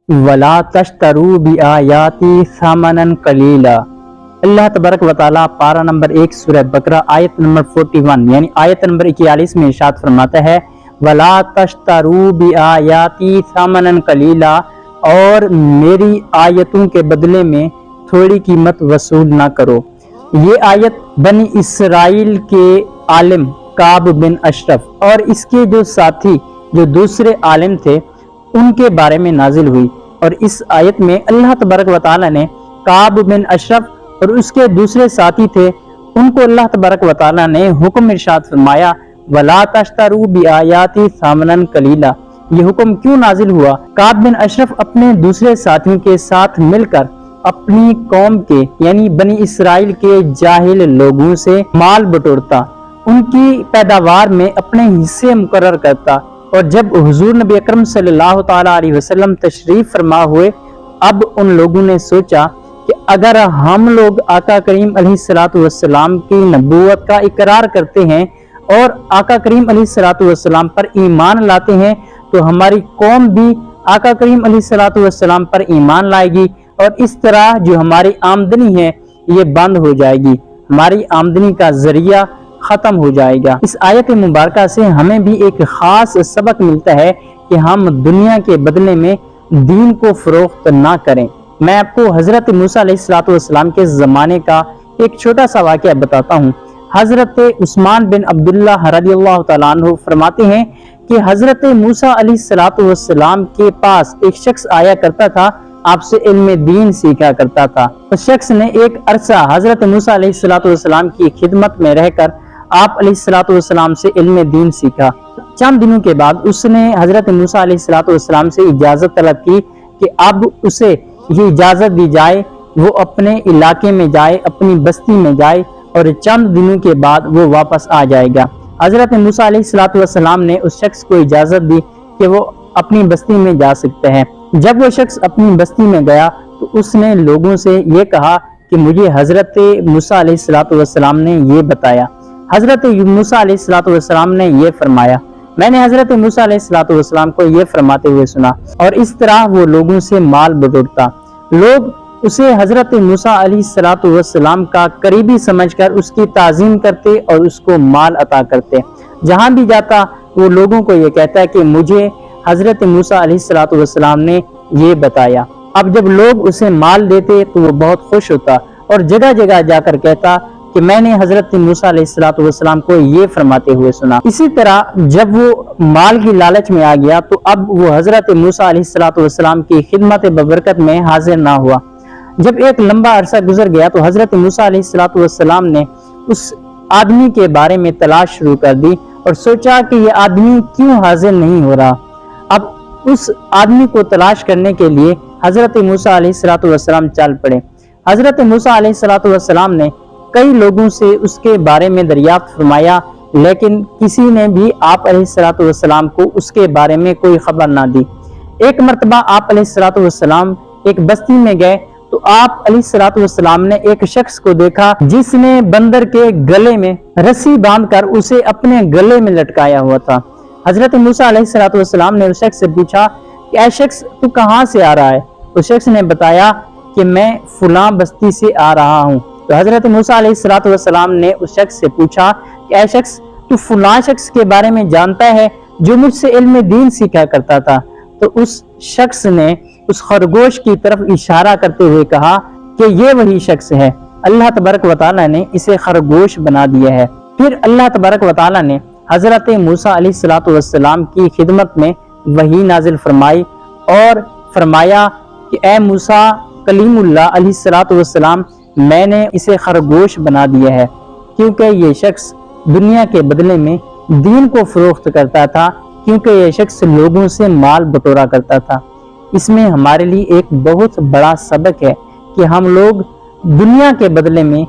ولا تشتروا بآیاتی ثمنا قلیلا۔ اللہ تبارک و تعالیٰ پارہ نمبر 1 سورہ بقرہ آیت نمبر 41 یعنی آیت نمبر 41 میں ارشاد فرماتا ہے ولا تشتروا بآیاتی ثمنا قلیلا، اور میری آیتوں کے بدلے میں تھوڑی قیمت وصول نہ کرو۔ یہ آیت بنی اسرائیل کے عالم کعب بن اشرف اور اس کے جو ساتھی جو دوسرے عالم تھے ان کے بارے میں نازل ہوئی، اور اس آیت میں اللہ تبارک و تعالیٰ نے کعب بن اشرف اور اس کے دوسرے ساتھی تھے ان کو اللہ تبارک و تعالیٰ نے حکم ارشاد فرمایا وَلَا تَشْتَرُوا بِآيَاتِ ثَمَنًا قَلِيلًا۔ یہ حکم کیوں نازل ہوا؟ کعب بن اشرف اپنے دوسرے ساتھیوں کے ساتھ مل کر اپنی قوم کے یعنی بنی اسرائیل کے جاہل لوگوں سے مال بٹورتا، ان کی پیداوار میں اپنے حصے مقرر کرتا، اور جب حضور نبی اکرم صلی اللہ تعالیٰ علیہ وسلم تشریف فرما ہوئے اب ان لوگوں نے سوچا کہ اگر ہم لوگ آقا کریم علیہ الصلوۃ والسلام کی نبوت کا اقرار کرتے ہیں اور آقا کریم علیہ الصلوۃ والسلام پر ایمان لاتے ہیں تو ہماری قوم بھی آقا کریم علیہ الصلوۃ والسلام پر ایمان لائے گی، اور اس طرح جو ہماری آمدنی ہے یہ بند ہو جائے گی، ہماری آمدنی کا ذریعہ ختم ہو جائے گا۔ اس آیت مبارکہ سے ہمیں بھی ایک خاص سبق ملتا ہے کہ ہم دنیا کے بدلے میں دین کو فروخت نہ کریں۔ میں آپ کو حضرت موسیٰ علیہ الصلوۃ والسلام کے زمانے کا ایک چھوٹا سا واقعہ بتاتا ہوں۔ حضرت عثمان بن عبداللہ رضی اللہ تعالیٰ عنہ فرماتے ہیں کہ حضرت موسیٰ علیہ الصلوۃ والسلام کے پاس ایک شخص آیا کرتا تھا، آپ سے علم دین سیکھا کرتا تھا۔ اس شخص نے ایک عرصہ حضرت موسیٰ علیہ الصلوۃ والسلام کی خدمت میں رہ کر آپ علیہ الصلوۃ والسلام سے علم دین سیکھا۔ چند دنوں کے بعد اس نے حضرت موسیٰ علیہ الصلوۃ والسلام سے اجازت طلب کی کہ اب اسے یہ اجازت دی جائے وہ اپنے علاقے میں جائے، اپنی بستی میں جائے، اور چند دنوں کے بعد وہ واپس آ جائے گا۔ حضرت موسیٰ علیہ الصلوۃ والسلام نے اس شخص کو اجازت دی کہ وہ اپنی بستی میں جا سکتے ہیں۔ جب وہ شخص اپنی بستی میں گیا تو اس نے لوگوں سے یہ کہا کہ مجھے حضرت موسیٰ علیہ الصلوۃ والسلام نے یہ بتایا۔ حضرت موسیٰ علیہ الصلوۃ والسلام نے یہ فرمایا، میں نے حضرت موسیٰ علیہ الصلوۃ والسلام کو یہ فرماتے ہوئے سنا، اور اس طرح وہ لوگوں سے مال بٹورتا۔ لوگ اسے حضرت موسیٰ علیہ الصلوۃ والسلام کا قریبی سمجھ کر اس کی تعظیم کرتے اور اس کو مال عطا کرتے۔ جہاں بھی جاتا وہ لوگوں کو یہ کہتا ہے کہ مجھے حضرت موسیٰ علیہ الصلوۃ والسلام نے یہ بتایا۔ اب جب لوگ اسے مال دیتے تو وہ بہت خوش ہوتا اور جگہ جگہ جا کر کہتا کہ میں نے حضرت موسیٰ علیہ الصلوۃ والسلام کو یہ فرماتے ہوئے سنا۔ اسی طرح جب وہ مال کی لالچ میں آ گیا تو اب وہ حضرت موسیٰ علیہ الصلوۃ والسلام کی خدمت ببرکت میں حاضر نہ ہوا۔ جب ایک لمبا عرصہ گزر گیا تو حضرت موسیٰ علیہ الصلوۃ والسلام نے اس آدمی کے بارے میں تلاش شروع کر دی اور سوچا کہ یہ آدمی کیوں حاضر نہیں ہو رہا۔ اب اس آدمی کو تلاش کرنے کے لیے حضرت موسیٰ علیہ الصلوۃ والسلام چل پڑے۔ حضرت موسیٰ علیہ الصلوۃ والسلام نے کئی لوگوں سے اس کے بارے میں دریافت فرمایا، لیکن کسی نے بھی آپ علیہ الصلوۃ والسلام کو اس کے بارے میں کوئی خبر نہ دی۔ ایک مرتبہ آپ علیہ الصلوۃ والسلام ایک بستی میں گئے تو آپ علیہ الصلوۃ والسلام نے ایک شخص کو دیکھا جس نے بندر کے گلے میں رسی باندھ کر اسے اپنے گلے میں لٹکایا ہوا تھا۔ حضرت موسیٰ علیہ الصلوۃ والسلام نے اس شخص سے پوچھا کہ اے شخص تو کہاں سے آ رہا ہے؟ اس شخص نے بتایا کہ میں فلاں بستی سے آ رہا ہوں۔ تو حضرت موسیٰ علیہ الصلوۃ والسلام نے اس شخص سے پوچھا کہ اے شخص تو فلاں شخص کے بارے میں جانتا ہے جو مجھ سے علم دین سیکھا کرتا تھا؟ تو اس شخص نے اس خرگوش کی طرف اشارہ کرتے ہوئے کہا کہ یہ وہی شخص ہے، اللہ تبارک و تعالیٰ نے اسے خرگوش بنا دیا ہے۔ پھر اللہ تبارک و تعالیٰ نے حضرت موسیٰ علیہ الصلوۃ والسلام کی خدمت میں وحی نازل فرمائی اور فرمایا کہ اے موسیٰ کلیم اللہ علیہ الصلوۃ والسلام، میں نے اسے خرگوش بنا دیا ہے کیونکہ یہ شخص دنیا کے بدلے میں دین کو فروخت کرتا تھا، کیونکہ یہ شخص لوگوں سے مال بٹورا کرتا تھا۔ اس میں ہمارے لیے ایک بہت بڑا سبق ہے کہ ہم لوگ دنیا کے بدلے میں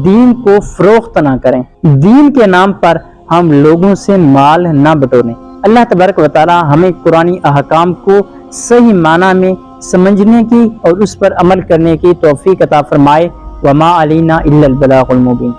دین کو فروخت نہ کریں، دین کے نام پر ہم لوگوں سے مال نہ بٹوریں۔ اللہ تبارک و تعالی ہمیں قرآنی احکام کو صحیح معنی میں سمجھنے کی اور اس پر عمل کرنے کی توفیق عطا فرمائے۔ وما علینا الا البلاغ المبین۔